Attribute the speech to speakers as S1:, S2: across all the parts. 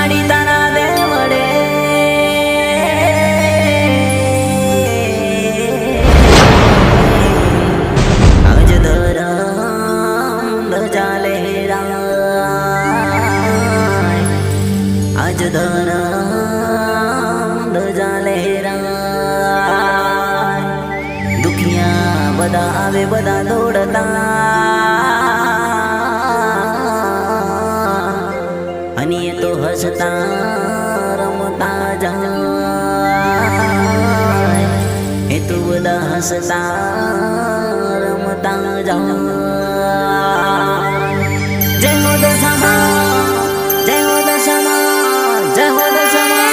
S1: માડી તારા દેવડે આજ ધરમ ધજા લહેરાય આજ ધરમ ધજા લહેરાય દુખિયા બધા આવે બધા દોડતા અને એ તો હસતા રમતા જાય એ તો બધા હસતા રમતા જાય જય હો દશામાં જય હો દશામાં જય હો દશામાં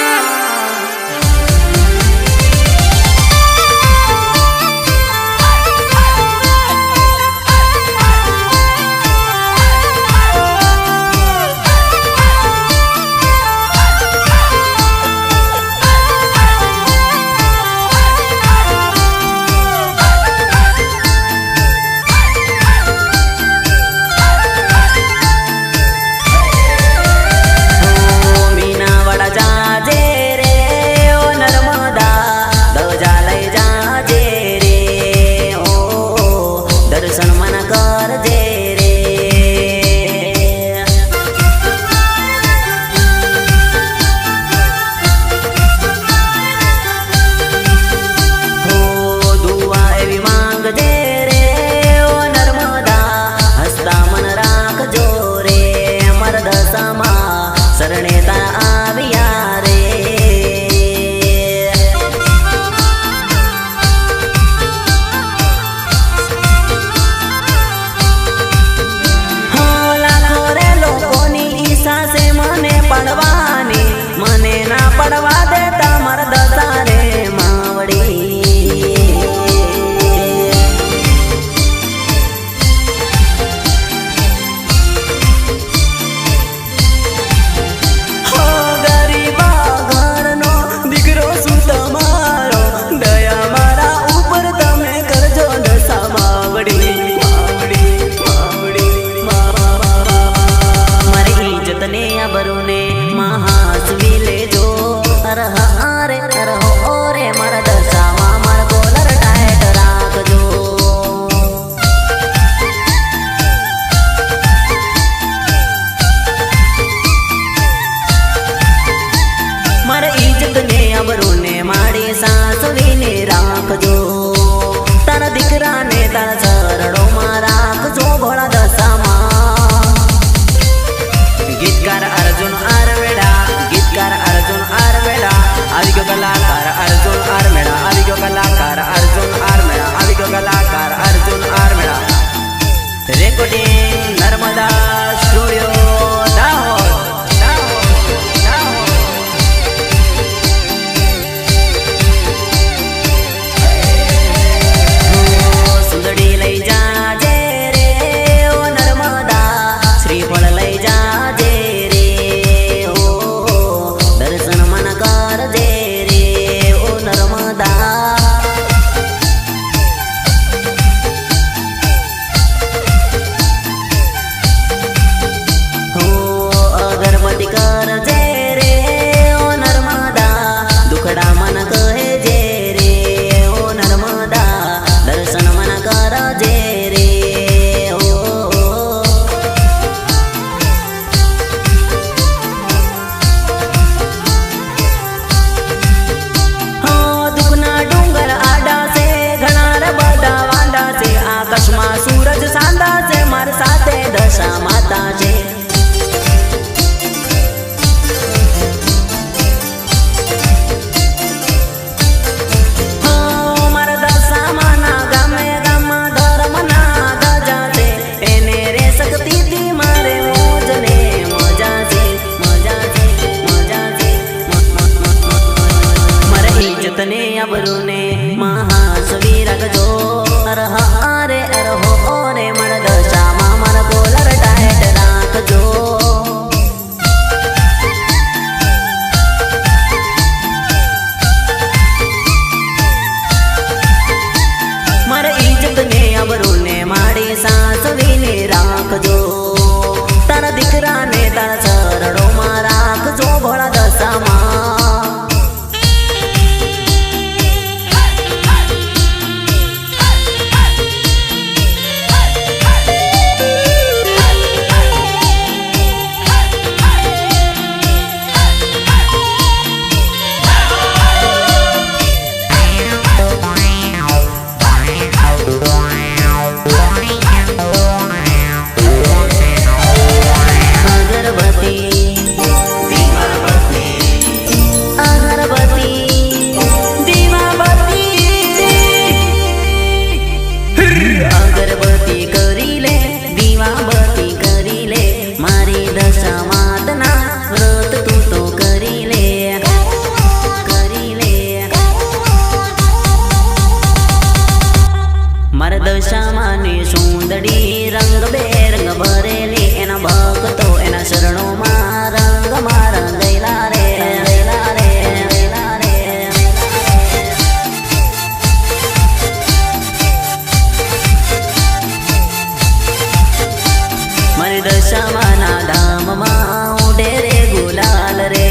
S1: દશામાના ધામમાં ઉડે રે ગુલાલ રે.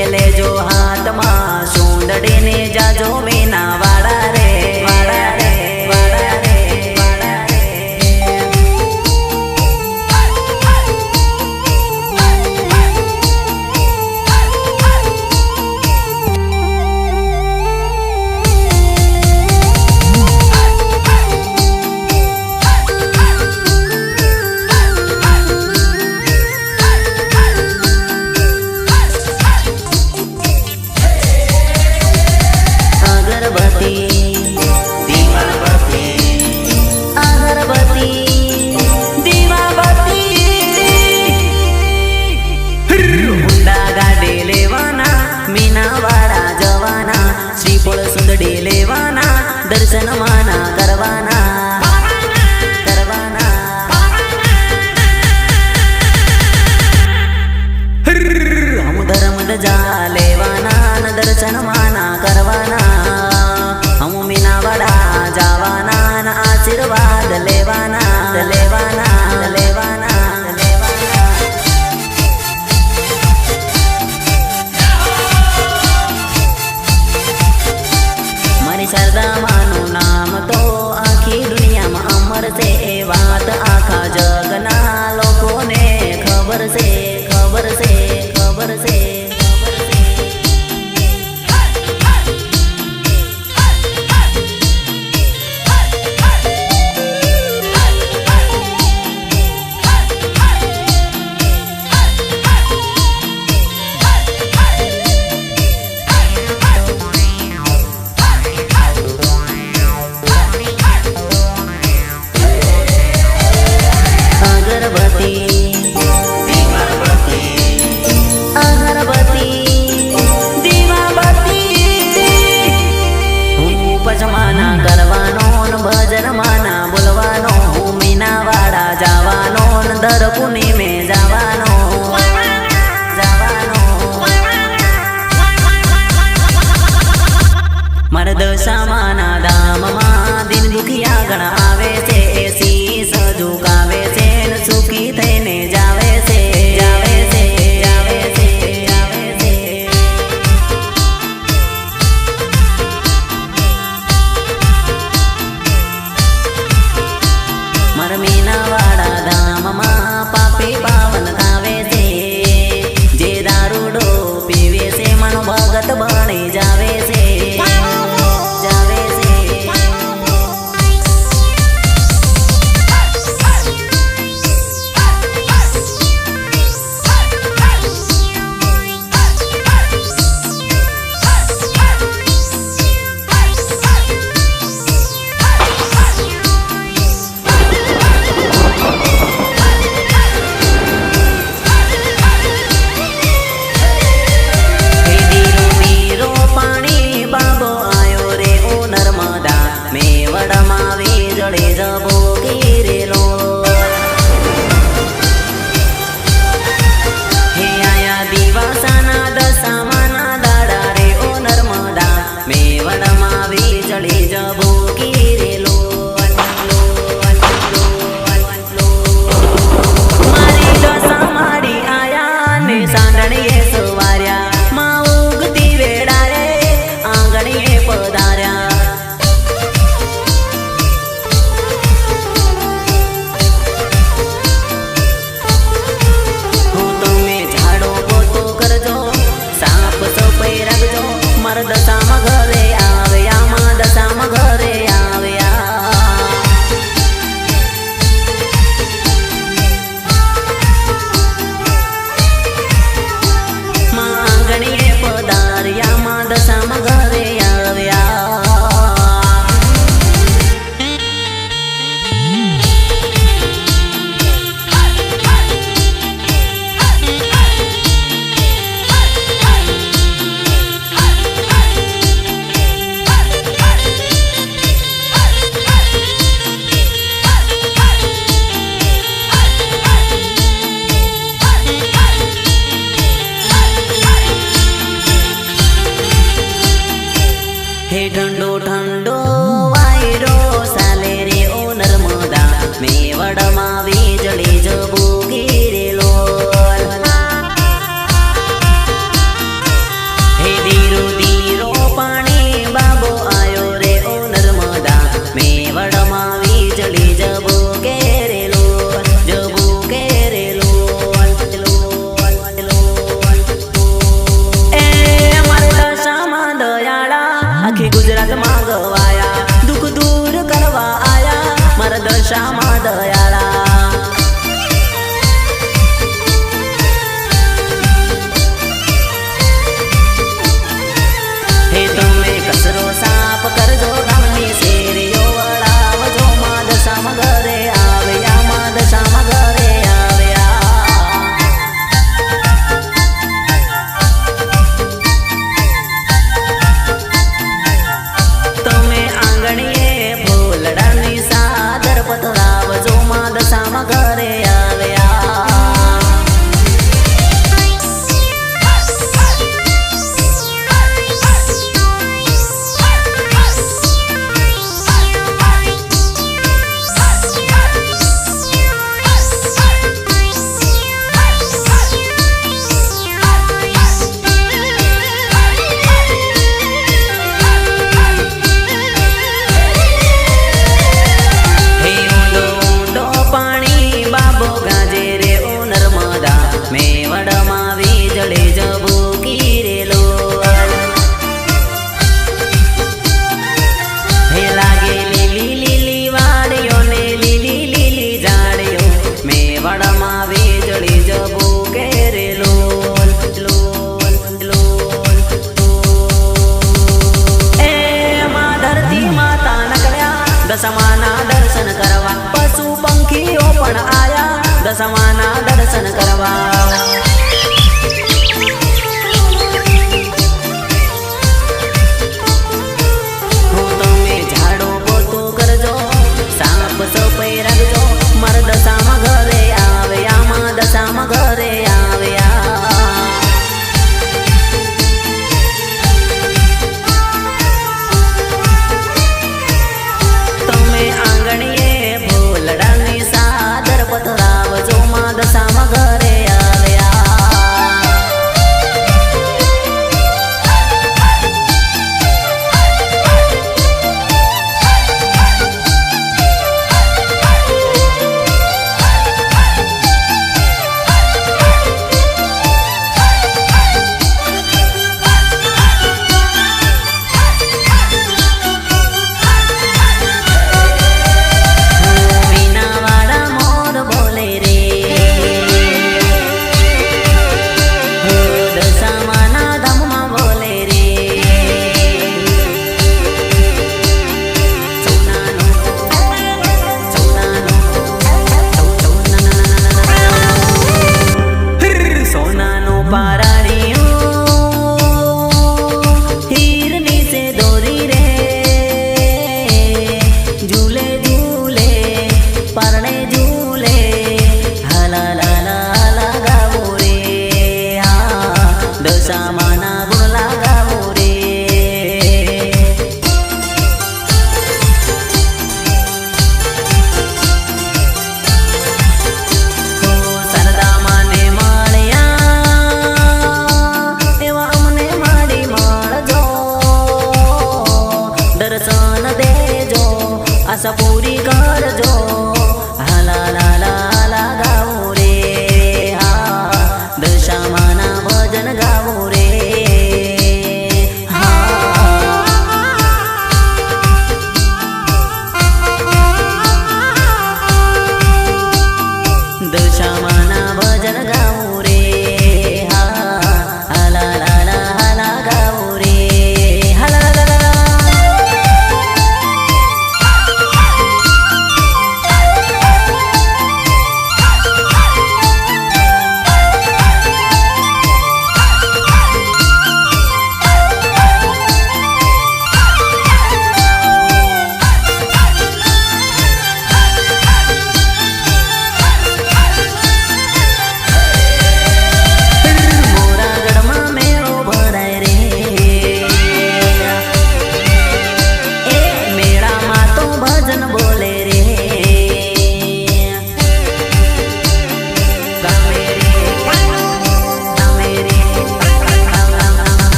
S1: એ લેજો હાથમાં સુંદડીને જાજો મીના વાળા રે, વાળા રે, વાળા રે, વાળા રે. દર્શન માના કરવાના, કરવાના. હમ ધર્મ ધજા લેવાના, દર્શન માના કરવાના. હમ મીનાવાડા જવાના, આશીર્વાદ લેવાના, લેવાના, લેવાના. સરદામાનું નામ તો આખી દુનિયામાં અમર છે. એ વાત આખા જગના લોકોને ખબર છે, ખબર છે, ખબર છે. દર પૂનમે જવાનો, જવાનો. મારા દશામાના ધામમાં દિન દુખિયા ઘણા આવે છે. એ શીશ ઝુકાવે છે, સુખી થઈને જાવે છે, જાવે છે, જાવે છે, જાવે છે. મારા મીનાવાડા ધામમાં પાપી દશામાં ઘરે આવ્યા. દશામાના દર્શન કરવા પશુ પંખીઓ પણ આયા દશામાના દર્શન કરવા. તમે ઝાડો પોતું કરજો સાફ સફાઈ રાખજો મારા દશામાં ઘરે આવ્યા માં દશામાં ઘરે આવ્યા. આંગણીએ ભોલડાની સાદર પધરાવજો માં દશામાં ઘરે આવ્યા. દશામાના ગુણ લાગાવો રે. સરદા માને મળ્યા એવા અમને માડી મળજો દર્શન દેજો આશા પૂરી કરજો. હાલા લાલા લાગાવો રે દશામાના ભજન ગાવો રે. દશામાના ભજન ગાવો રે. હાલા લાલા હાલા ગાવો રે. હાલા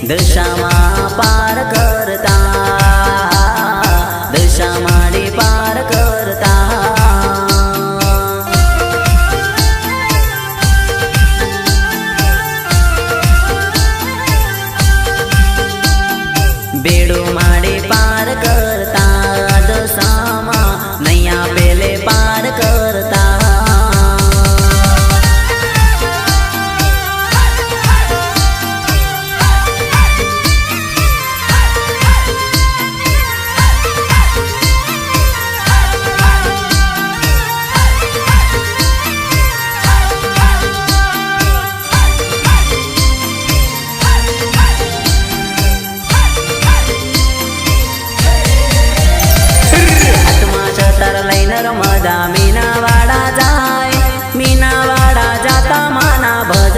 S1: દશામાં પાર કરતા, દશામાડી પાર કરતા.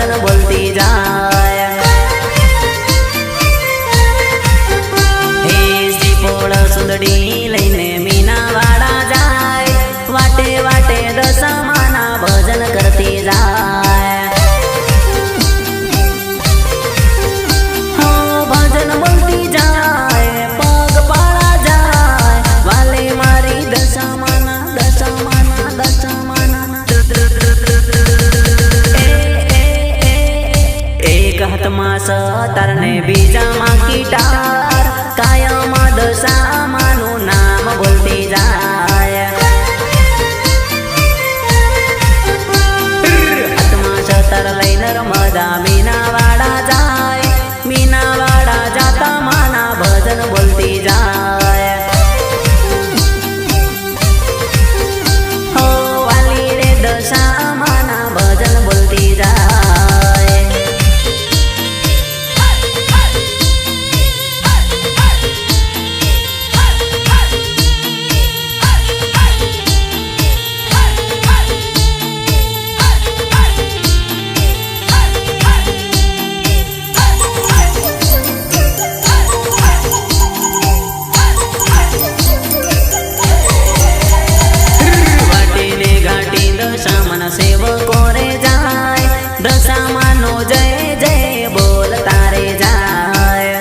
S1: ભજન બોલતી જાય હે શ્રીફળ સુંદડી લઈને મીનાવાડા જાય વાટે વાટે દશામાના ભજન કરતી જાય હો ભજન બોલતી જાય પગ પાળા જાય વાલે મારી દશામાના દશામાના દશામાના એક હાથમાં સતાર ને બીજામાં ગિટાર કાયમ દશામાનું નામ બોલતી જાય હાથમાં સતાર લઈને રમદા મીનાવાડા જાય મીનાવાડા જાતા માના ભજન બોલતી જાય હો વાલી રે દશામાના ભજન બોલતી જાય સેવકો રે જાય દશામાનો જય જય બોલતા રે જાય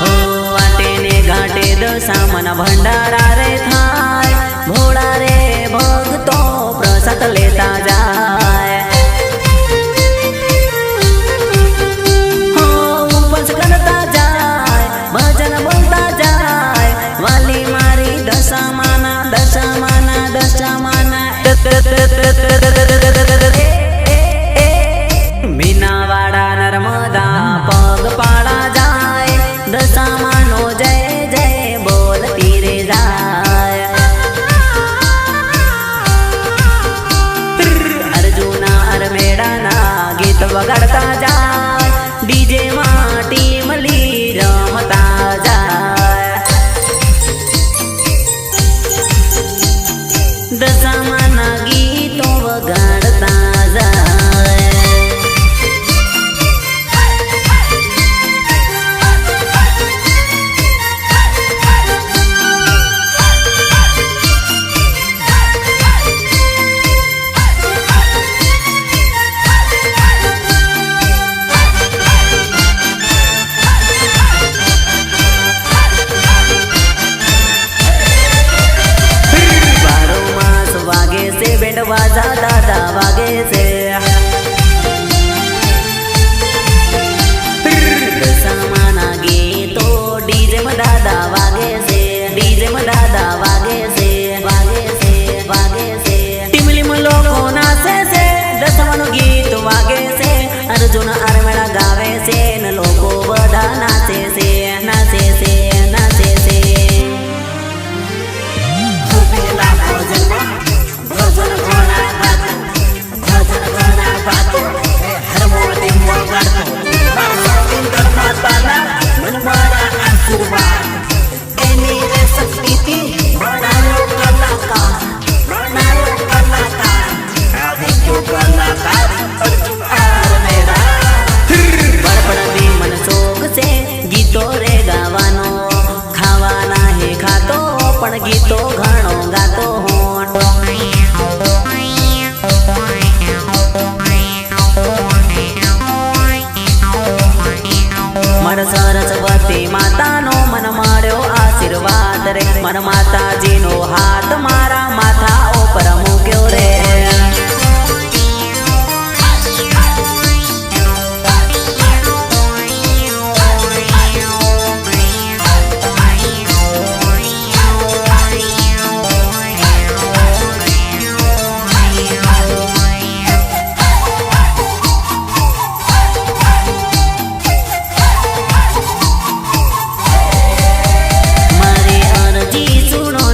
S1: હો વાટે ને ઘાટે દશામાના ભંડારા રે થાય ભોળા રે ભક્તો પ્રસાદ લેતા જાય હો ઉપવાસ કરતા જાય ભજન બોલતા જાય વાલી મારી દશામાના દશામાના દશામાના મીનાવાડા નર્મદા પગ પાળા જાય દશામાનો જય જય બોલતી રે જાય અર્જુના અરમેડાના ગીત વગાડતા જાય ડીજે માં ટીમલી રમતા જાય દશામાના ગીતો વગાડતા જાય બેન્ડ વાજા દાદા વાગે છે દશામાના ગીતો ડીજે માં દાદા વાગે છે ડીજે માં દાદા વાગે છે વાગે છે વાગે છે ટીમલીમાં લોકો નાચે છે દશામાનું ગીત વાગે છે અર્જુન અરમેડા ગાવે છે ને લોકો બધા નાચે છે નાચે છે નાચે છે ગીતો રે ગાવાનો ખાવાના હે ખાતો પણ ગીતો ઘણો ગાતો મારા સરસ્વતી માતાનો મન મળ્યો આશીર્વાદ રે મારા માતાજીનો હાથ મારા માથા ઉપર મૂક્યો રે મારી અરજી સુનો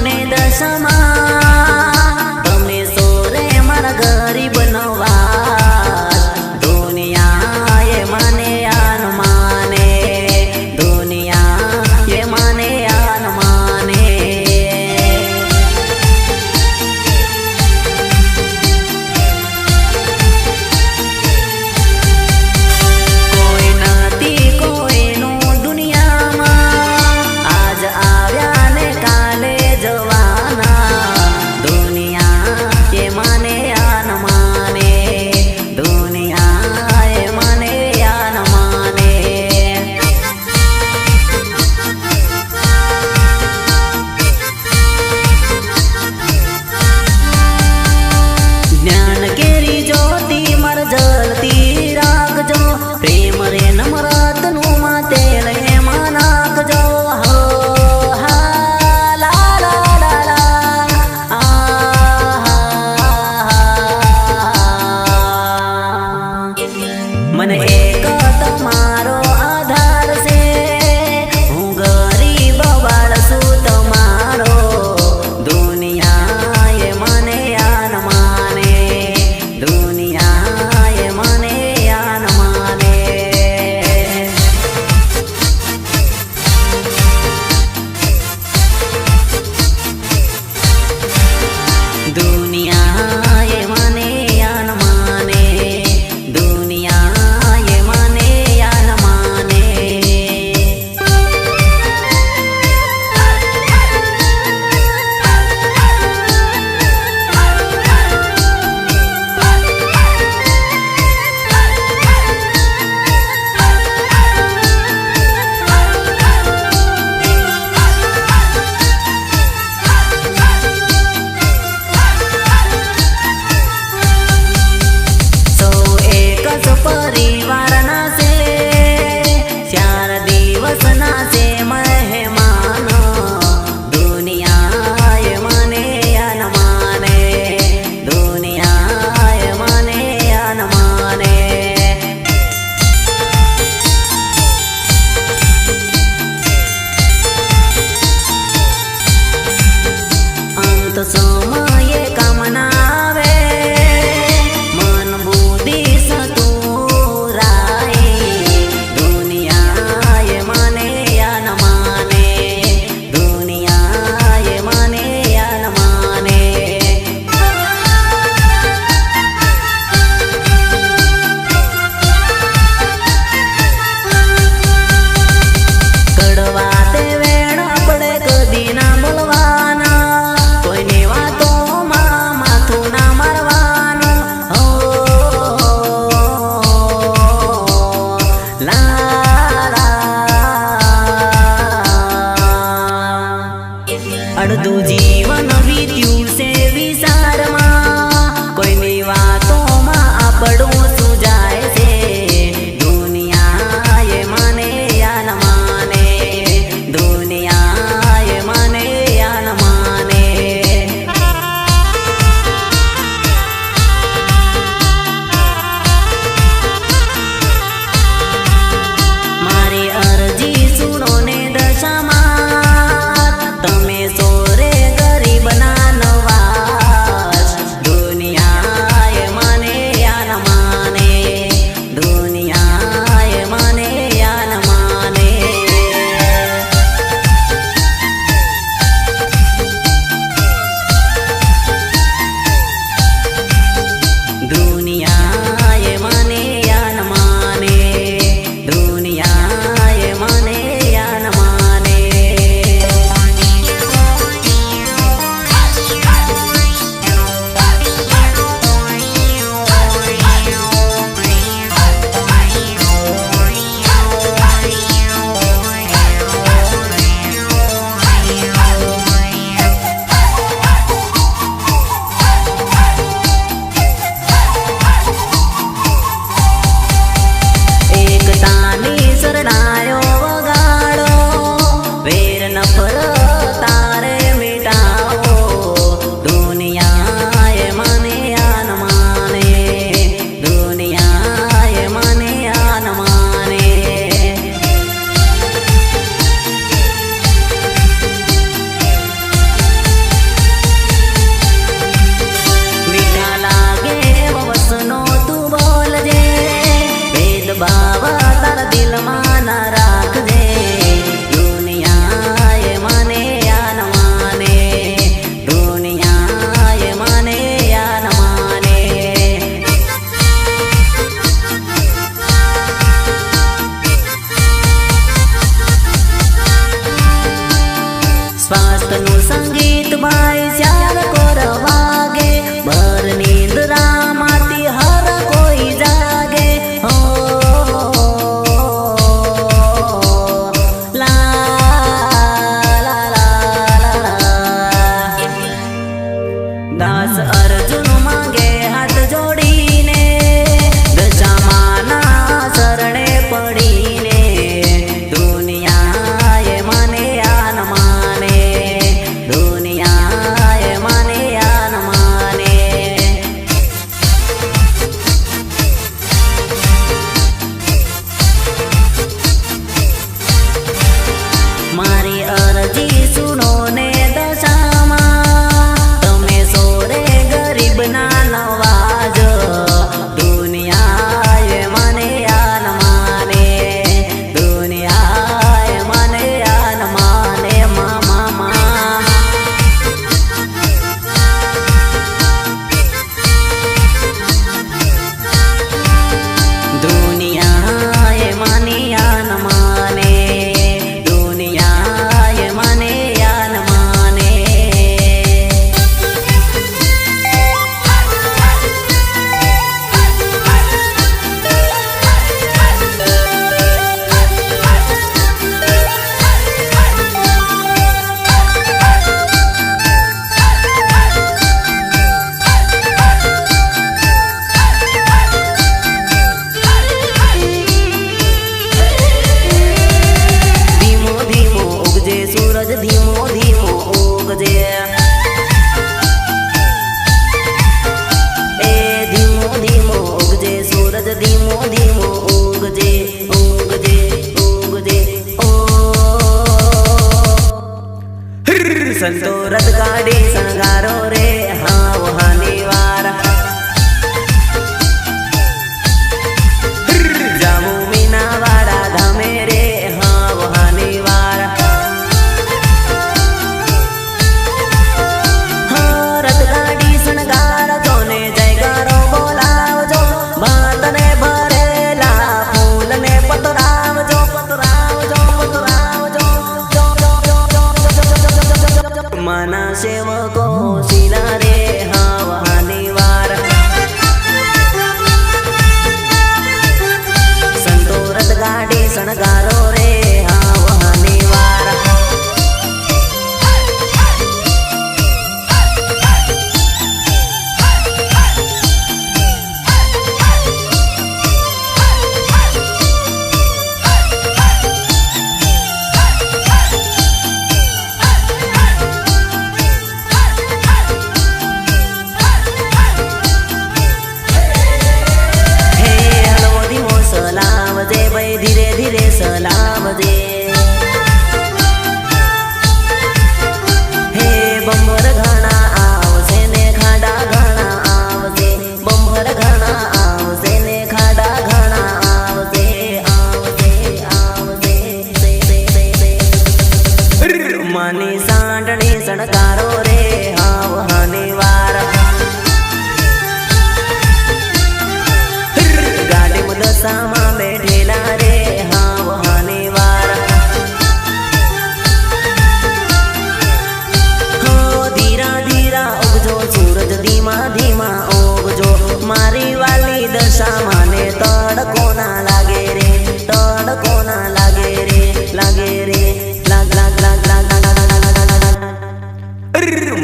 S1: દશામાં બેઠેલા રે હા વહાની વાર હો ધીરા ધીરા ઉગજો સૂરજ ધીમા ધીમા ઉગજો મારી વાલી દશામાં ને તડકો ના લાગે રે તડકો ના લાગે રે લાગે રે લાગ લાગ લાગ લાગ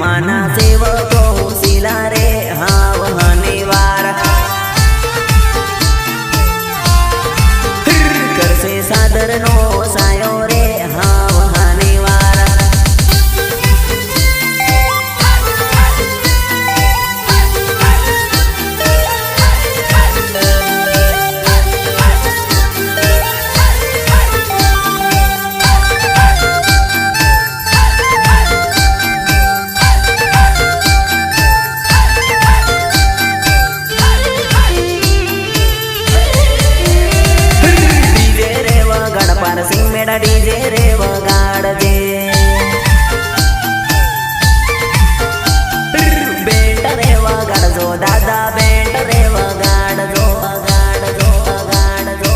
S1: માના સેવકો શીલા રે હા વહાની વાર કરશે સાદર નો સાયો રે હા વહાની વાર સિંહ મેડા ડીજે રે વગાડજે બેન્ટ રે વગાડજો દાદા બેન્ટ રે વગાડજો વગાડજો વગાડજો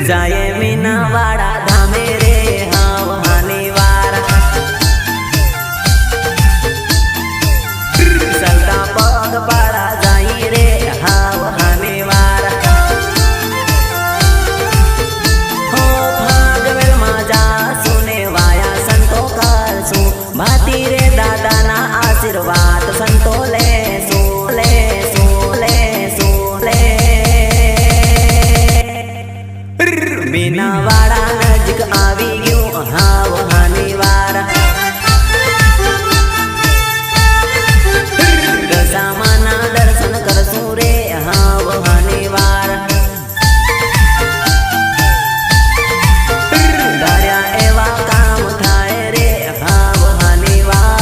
S1: જાય મીના વાડા ધામે રે હા વહાની વાર સલતા પગ પાડા જાય રે હા વહાની વાર ભાતી રે દાદાના આશીર્વાદ સંતો લેસો લેસો લેસો લે મીના વાડા નજીક આવી ગયું હા વહાની વાર દશામાના દર્શન કરશું રે હા વહાની વાર ધાર્યા એવા કામ થાય રે હા વહાની વાર